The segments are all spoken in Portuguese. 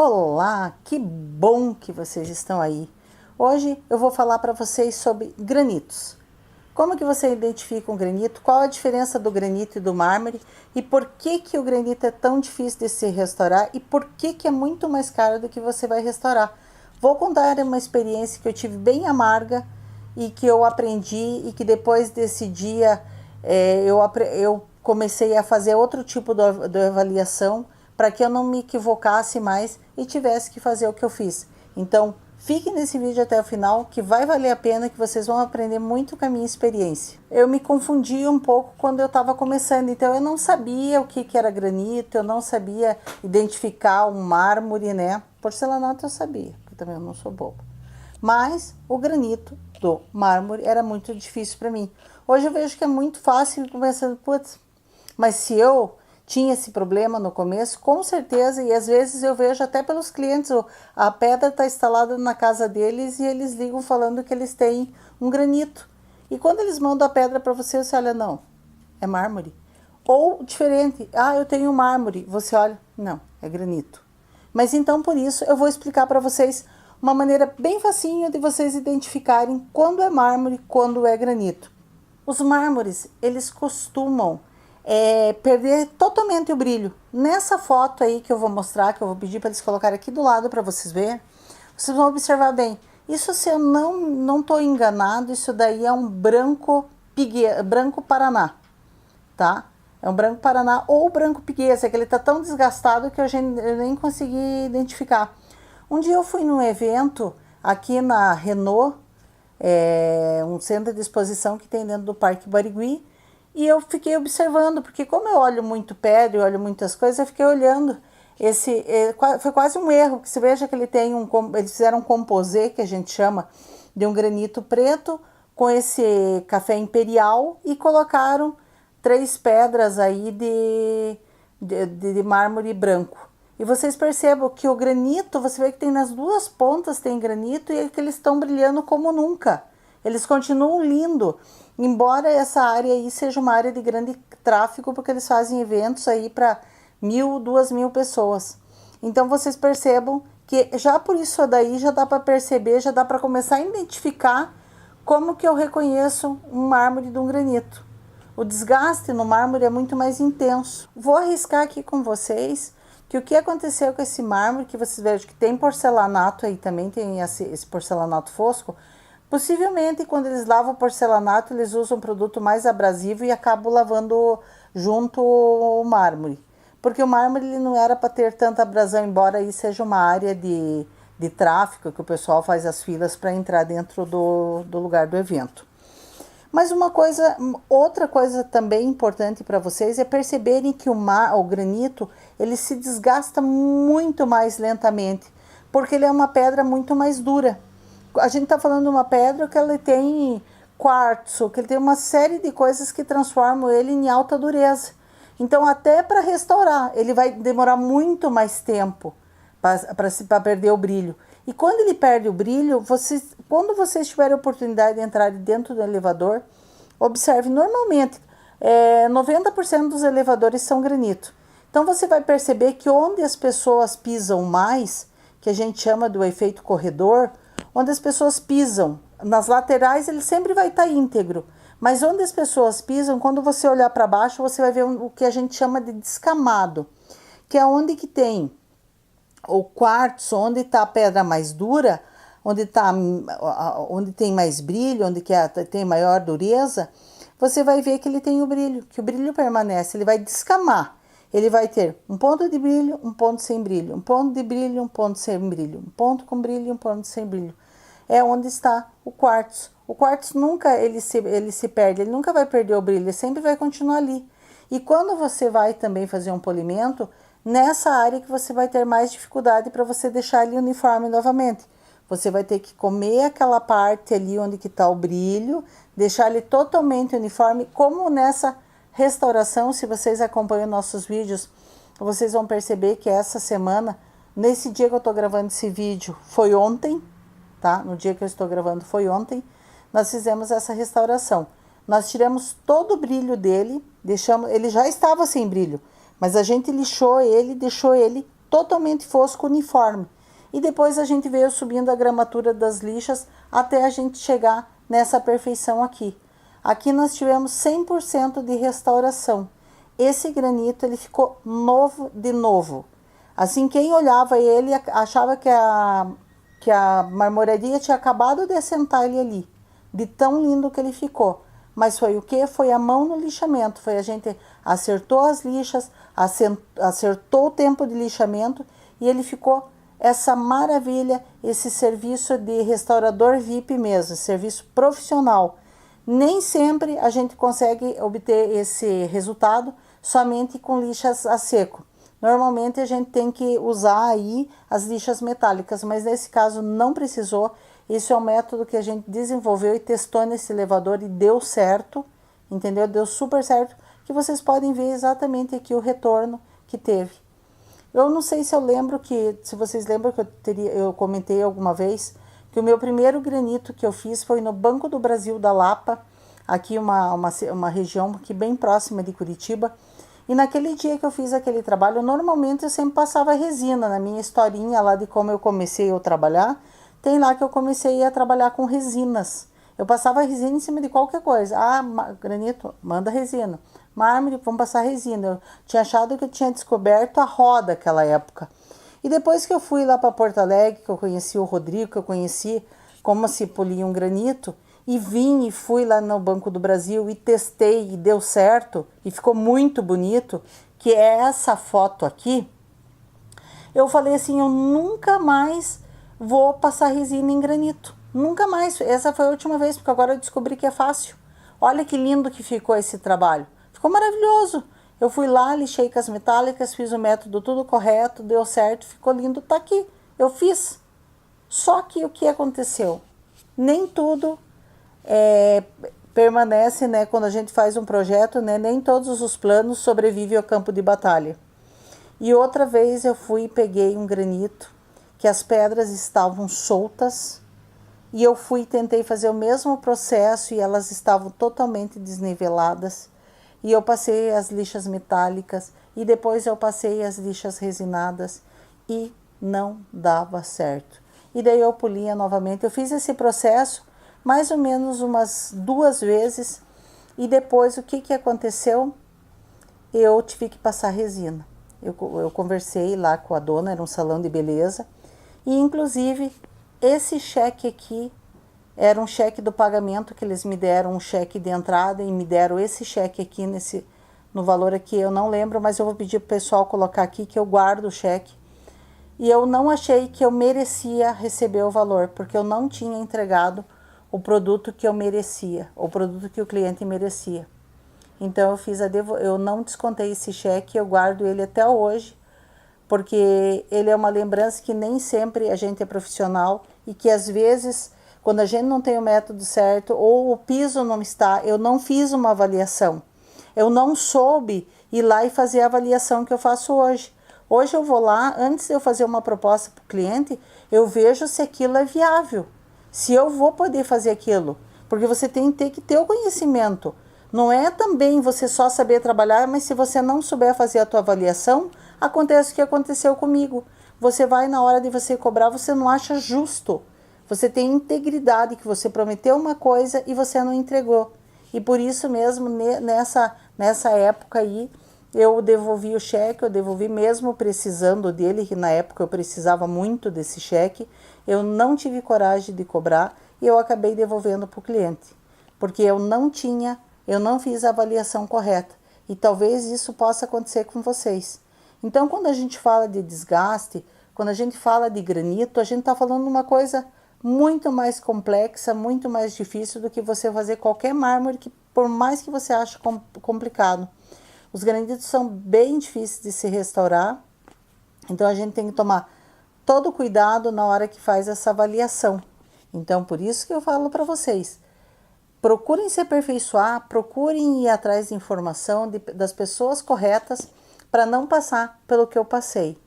Olá, que bom que vocês estão aí. Hoje eu vou falar para vocês sobre granitos. Como que você identifica um granito, qual a diferença do granito e do mármore e por que que o granito é tão difícil de se restaurar e por que que é muito mais caro do que você vai restaurar. Vou contar uma experiência que eu tive bem amarga e que eu aprendi e que depois desse dia eu comecei a fazer outro tipo de avaliação para que eu não me equivocasse mais e tivesse que fazer o que eu fiz. Então, fiquem nesse vídeo até o final, que vai valer a pena, que vocês vão aprender muito com a minha experiência. Eu me confundi um pouco quando eu estava começando, então eu não sabia o que era granito, eu não sabia identificar um mármore, né? Porcelanato eu sabia, porque também eu não sou boba. Mas o granito do mármore era muito difícil para mim. Hoje eu vejo que é muito fácil, conversando, putz, mas se eu tinha esse problema no começo, com certeza, e às vezes eu vejo até pelos clientes, a pedra está instalada na casa deles e eles ligam falando que eles têm um granito. E quando eles mandam a pedra para você, você olha, não, é mármore. Ou diferente, eu tenho mármore, você olha, não, é granito. Mas então por isso eu vou explicar para vocês uma maneira bem facinho de vocês identificarem quando é mármore, quando é granito. Os mármores, eles costumam perder totalmente o brilho. Nessa foto aí que eu vou mostrar, que eu vou pedir para eles colocarem aqui do lado para vocês verem, vocês vão observar bem. Isso, se eu não estou enganado, isso daí é um branco Paraná, tá? É um branco Paraná ou branco Piguesa, que ele tá tão desgastado que eu nem consegui identificar. Um dia eu fui num evento aqui na Renault, um centro de exposição que tem dentro do Parque Barigui, e eu fiquei observando, porque como eu olho muito pedra, eu olho muitas coisas, eu fiquei olhando. Foi quase um erro, que você veja que eles fizeram um composê, que a gente chama, de um granito preto, com esse café imperial, e colocaram 3 pedras aí de mármore branco. E vocês percebam que o granito, você vê que tem nas duas pontas tem granito e que eles estão brilhando como nunca. Eles continuam lindos, embora essa área aí seja uma área de grande tráfego, porque eles fazem eventos aí para 1.000, 2.000 pessoas. Então vocês percebam que já por isso daí já dá para perceber, já dá para começar a identificar como que eu reconheço um mármore de um granito. O desgaste no mármore é muito mais intenso. Vou arriscar aqui com vocês que o que aconteceu com esse mármore, que vocês vejam que tem porcelanato aí também, tem esse porcelanato fosco. Possivelmente, quando eles lavam o porcelanato, eles usam um produto mais abrasivo e acabam lavando junto o mármore. Porque o mármore ele não era para ter tanta abrasão, embora aí seja uma área de tráfego, que o pessoal faz as filas para entrar dentro do lugar do evento. Mas outra coisa também importante para vocês é perceberem que o granito, ele se desgasta muito mais lentamente, porque ele é uma pedra muito mais dura. A gente está falando de uma pedra que ele tem quartzo, que ele tem uma série de coisas que transformam ele em alta dureza. Então, até para restaurar, ele vai demorar muito mais tempo para perder o brilho. E quando ele perde o brilho, quando vocês tiverem a oportunidade de entrar dentro do elevador, observe, normalmente, 90% dos elevadores são granito. Então, você vai perceber que onde as pessoas pisam mais, que a gente chama do efeito corredor, onde as pessoas pisam, nas laterais ele sempre vai estar íntegro, mas onde as pessoas pisam, quando você olhar para baixo, você vai ver o que a gente chama de descamado, que é onde que tem o quartzo, onde está a pedra mais dura, onde tem mais brilho, onde tem maior dureza, você vai ver que ele tem o brilho, que o brilho permanece, ele vai descamar. Ele vai ter um ponto de brilho, um ponto sem brilho, um ponto de brilho, um ponto sem brilho, um ponto com brilho, um ponto sem brilho. É onde está o quartzo. O quartzo nunca ele se perde, ele nunca vai perder o brilho, ele sempre vai continuar ali. E quando você vai também fazer um polimento, nessa área que você vai ter mais dificuldade para você deixar ele uniforme novamente. Você vai ter que comer aquela parte ali onde que está o brilho, deixar ele totalmente uniforme, como nessa restauração. Se vocês acompanham nossos vídeos, vocês vão perceber que essa semana, nesse dia que eu estou gravando esse vídeo, foi ontem, tá? No dia que eu estou gravando foi ontem, nós fizemos essa restauração. Nós tiramos todo o brilho dele, ele já estava sem brilho, mas a gente lixou ele, deixou ele totalmente fosco, uniforme. E depois a gente veio subindo a gramatura das lixas até a gente chegar nessa perfeição aqui. Aqui nós tivemos 100% de restauração. Esse granito ele ficou novo de novo. Assim, quem olhava ele achava que a marmoraria tinha acabado de assentar ele ali, de tão lindo que ele ficou. Mas foi o que? Foi a mão no lixamento, foi a gente acertou as lixas, acertou o tempo de lixamento e ele ficou essa maravilha, esse serviço de restaurador VIP mesmo, serviço profissional. Nem sempre a gente consegue obter esse resultado somente com lixas a seco. Normalmente a gente tem que usar aí as lixas metálicas, mas nesse caso não precisou. Esse é um método que a gente desenvolveu e testou nesse elevador e deu certo, entendeu? Deu super certo, que vocês podem ver exatamente aqui o retorno que teve. Eu não sei se eu lembro se vocês lembram que eu comentei alguma vez, que o meu primeiro granito que eu fiz foi no Banco do Brasil da Lapa, aqui uma região aqui bem próxima de Curitiba. E naquele dia que eu fiz aquele trabalho, normalmente eu sempre passava resina. Na minha historinha lá de como eu comecei a trabalhar, tem lá que eu comecei a trabalhar com resinas. Eu passava resina em cima de qualquer coisa. Granito, manda resina. Mármore, vamos passar resina. Eu tinha achado que eu tinha descoberto a roda naquela época. E depois que eu fui lá para Porto Alegre, que eu conheci o Rodrigo, que eu conheci como se polia um granito, e vim e fui lá no Banco do Brasil e testei e deu certo, e ficou muito bonito, que é essa foto aqui, eu falei assim, eu nunca mais vou passar resina em granito. Nunca mais. Essa foi a última vez, porque agora eu descobri que é fácil. Olha que lindo que ficou esse trabalho. Ficou maravilhoso. Eu fui lá, lixei com as metálicas, fiz o método tudo correto, deu certo, ficou lindo, tá aqui. Eu fiz. Só que o que aconteceu? Nem tudo permanece, né? Quando a gente faz um projeto, né? Nem todos os planos sobrevivem ao campo de batalha. E outra vez eu fui e peguei um granito, que as pedras estavam soltas, e eu fui e tentei fazer o mesmo processo e elas estavam totalmente desniveladas. E eu passei as lixas metálicas e depois eu passei as lixas resinadas e não dava certo. E daí eu polia novamente. Eu fiz esse processo mais ou menos umas 2 vezes e depois o que aconteceu? Eu tive que passar resina. Eu conversei lá com a dona, era um salão de beleza, e inclusive esse cheque aqui era um cheque do pagamento que eles me deram, um cheque de entrada, e me deram esse cheque aqui no valor aqui, eu não lembro, mas eu vou pedir pro pessoal colocar aqui que eu guardo o cheque. E eu não achei que eu merecia receber o valor, porque eu não tinha entregado o produto que eu merecia, o produto que o cliente merecia. Então eu não descontei esse cheque, eu guardo ele até hoje, porque ele é uma lembrança que nem sempre a gente é profissional e que às vezes, quando a gente não tem o método certo ou o piso não está, eu não fiz uma avaliação. Eu não soube ir lá e fazer a avaliação que eu faço hoje. Hoje eu vou lá, antes de eu fazer uma proposta para o cliente, eu vejo se aquilo é viável, se eu vou poder fazer aquilo, porque você tem que ter o conhecimento. Não é também você só saber trabalhar, mas se você não souber fazer a tua avaliação, acontece o que aconteceu comigo. Você vai na hora de você cobrar, você não acha justo. Você tem integridade, que você prometeu uma coisa e você não entregou. E por isso mesmo, nessa época aí, eu devolvi o cheque, eu devolvi mesmo precisando dele, que na época eu precisava muito desse cheque. Eu não tive coragem de cobrar e eu acabei devolvendo para o cliente. Porque eu não fiz a avaliação correta. E talvez isso possa acontecer com vocês. Então, quando a gente fala de desgaste, quando a gente fala de granito, a gente está falando de uma coisa muito mais complexa, muito mais difícil do que você fazer qualquer mármore, que por mais que você ache complicado. Os granitos são bem difíceis de se restaurar, então a gente tem que tomar todo o cuidado na hora que faz essa avaliação. Então, por isso que eu falo para vocês, procurem se aperfeiçoar, procurem ir atrás de informação das pessoas corretas para não passar pelo que eu passei.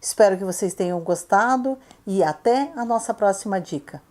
Espero que vocês tenham gostado e até a nossa próxima dica.